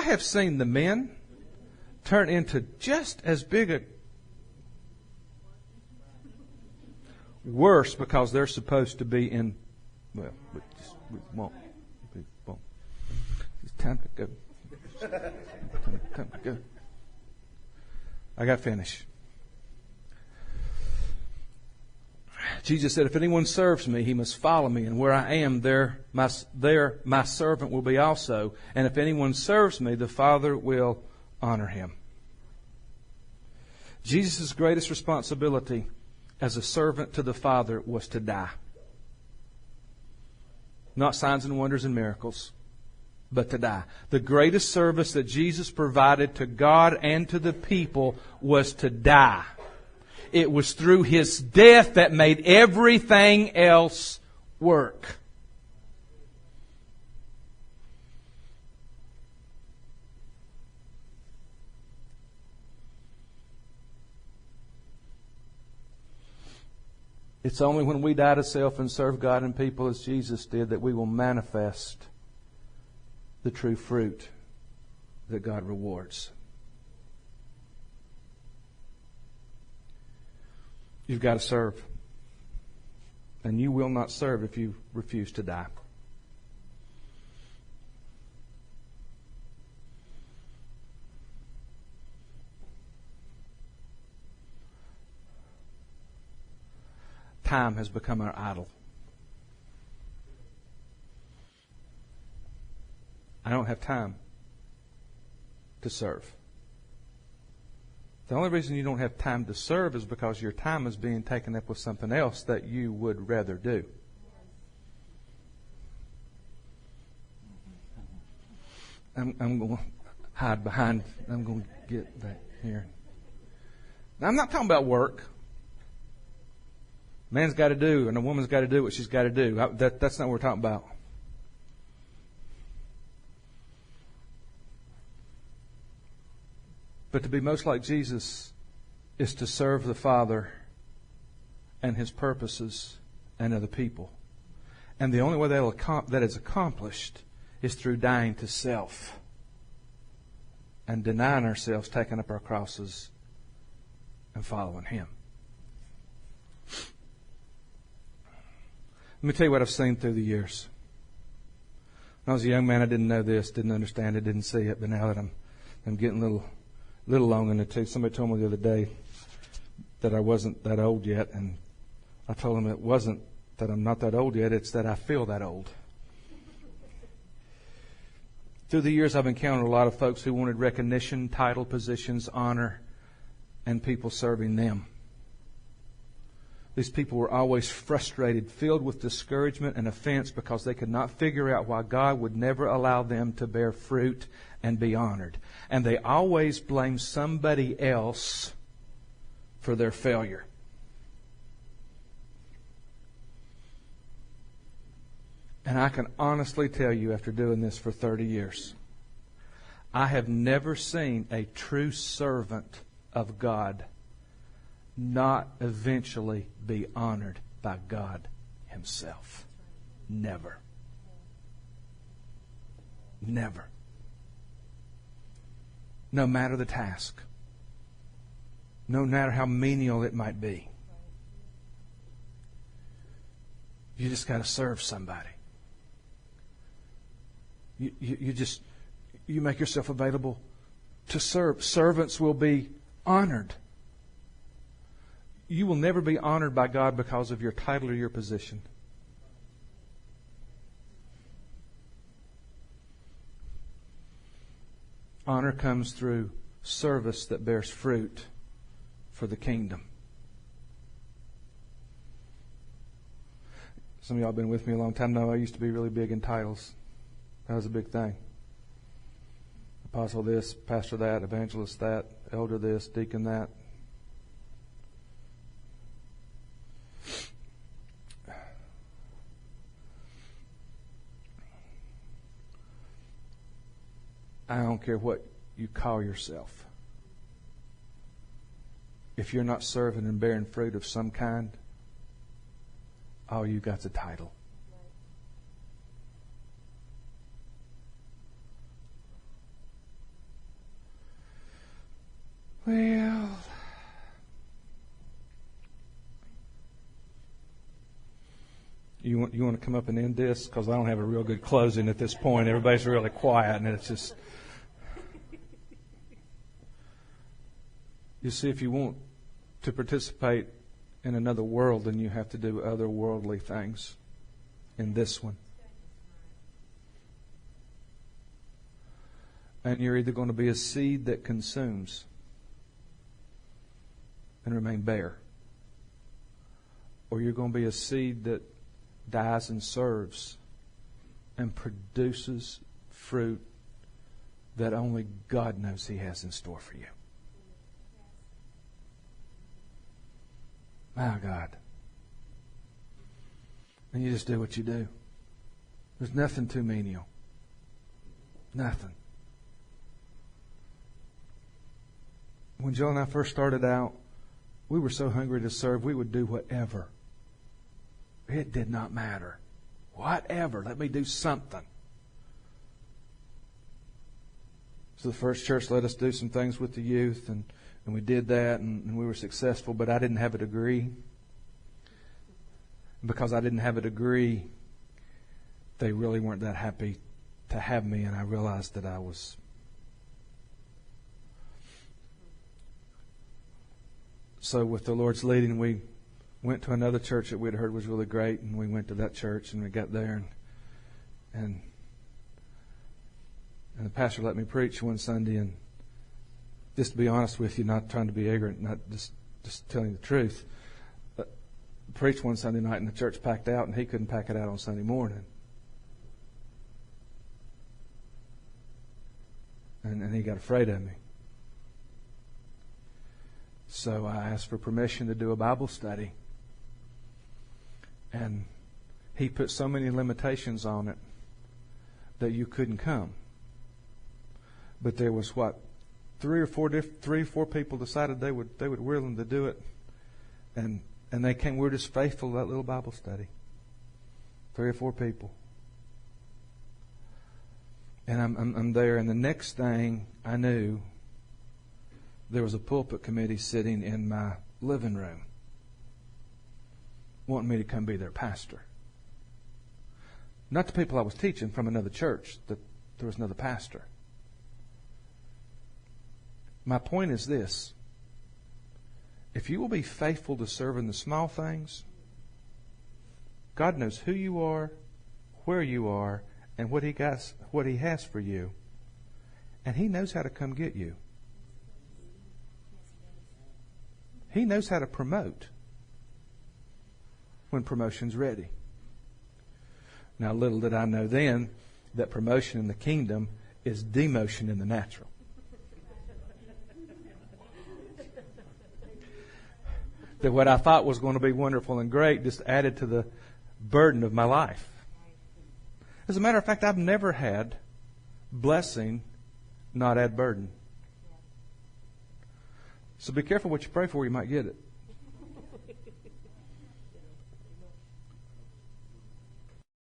I have seen the men turn into just as big a worse because they're supposed to be in. Well, we won't. It's time to go. Time to go. I got to finish. Jesus said, if anyone serves me, he must follow me. And where I am, there my servant will be also. And if anyone serves me, the Father will honor him. Jesus' greatest responsibility as a servant to the Father was to die. Not signs and wonders and miracles, but to die. The greatest service that Jesus provided to God and to the people was to die. It was through His death that made everything else work. It's only when we die to self and serve God and people as Jesus did that we will manifest the true fruit that God rewards. You've got to serve. And you will not serve if you refuse to die. Time has become our idol. I don't have time to serve. The only reason you don't have time to serve is because your time is being taken up with something else that you would rather do. I'm going to hide behind, I'm going to get back here. Now, I'm not talking about work. Man's got to do, and a woman's got to do what she's got to do. That's not what we're talking about. But to be most like Jesus is to serve the Father and His purposes and other people. And the only way that is accomplished is through dying to self and denying ourselves, taking up our crosses, and following Him. Let me tell you what I've seen through the years. When I was a young man, I didn't know this, didn't understand it, didn't see it. But now that I'm getting a little long in the tooth. Somebody told me the other day that I wasn't that old yet, and I told them it wasn't that I'm not that old yet, it's that I feel that old. Through the years, I've encountered a lot of folks who wanted recognition, title, positions, honor, and people serving them. These people were always frustrated, filled with discouragement and offense because they could not figure out why God would never allow them to bear fruit and be honored. And they always blamed somebody else for their failure. And I can honestly tell you, after doing this for 30 years, I have never seen a true servant of God not eventually be honored by God Himself. Never. Never. No matter the task. No matter how menial it might be. You just got to serve somebody. You make yourself available to serve. Servants will be honored. You will never be honored by God because of your title or your position. Honor comes through service that bears fruit for the kingdom. Some of y'all have been with me a long time. No, I used to be really big in titles. That was a big thing. Apostle this, pastor that, evangelist that, elder this, deacon that. I don't care what you call yourself. If you're not serving and bearing fruit of some kind, all you got's a title. You want to come up and end this? Because I don't have a real good closing at this point. Everybody's really quiet, and it's just... You see, if you want to participate in another world, then you have to do other worldly things in this one. And you're either going to be a seed that consumes and remain bare, or you're going to be a seed that dies and serves and produces fruit that only God knows He has in store for you. My God. And you just do what you do. There's nothing too menial. Nothing. When Jill and I first started out, we were so hungry to serve, we would do whatever. It did not matter. Whatever. Let me do something. So the first church let us do some things with the youth, and we did that, and we were successful, but I didn't have a degree. Because I didn't have a degree, they really weren't that happy to have me, and I realized that I was... So with the Lord's leading, we went to another church that we'd heard was really great, and we went to that church, and we got there, and the pastor let me preach one Sunday, and just to be honest with you, not trying to be ignorant, not just telling the truth, preached one Sunday night, and the church packed out, and he couldn't pack it out on Sunday morning. And he got afraid of me. So I asked for permission to do a Bible study. And he put so many limitations on it that you couldn't come. But there was three or four people decided they would willing to do it, and they came. We were just faithful to that little Bible study. 3 or 4 people, and I'm there. And the next thing I knew, there was a pulpit committee sitting in my living room, wanting me to come be their pastor. Not the people I was teaching from another church. That there was another pastor. My point is this. If you will be faithful to serve in the small things, God knows who you are, where you are, and what He has for you. And He knows how to come get you. He knows how to promote when promotion's ready. Now, little did I know then that promotion in the kingdom is demotion in the natural. That what I thought was going to be wonderful and great just added to the burden of my life. As a matter of fact, I've never had blessing not add burden. So be careful what you pray for, you might get it.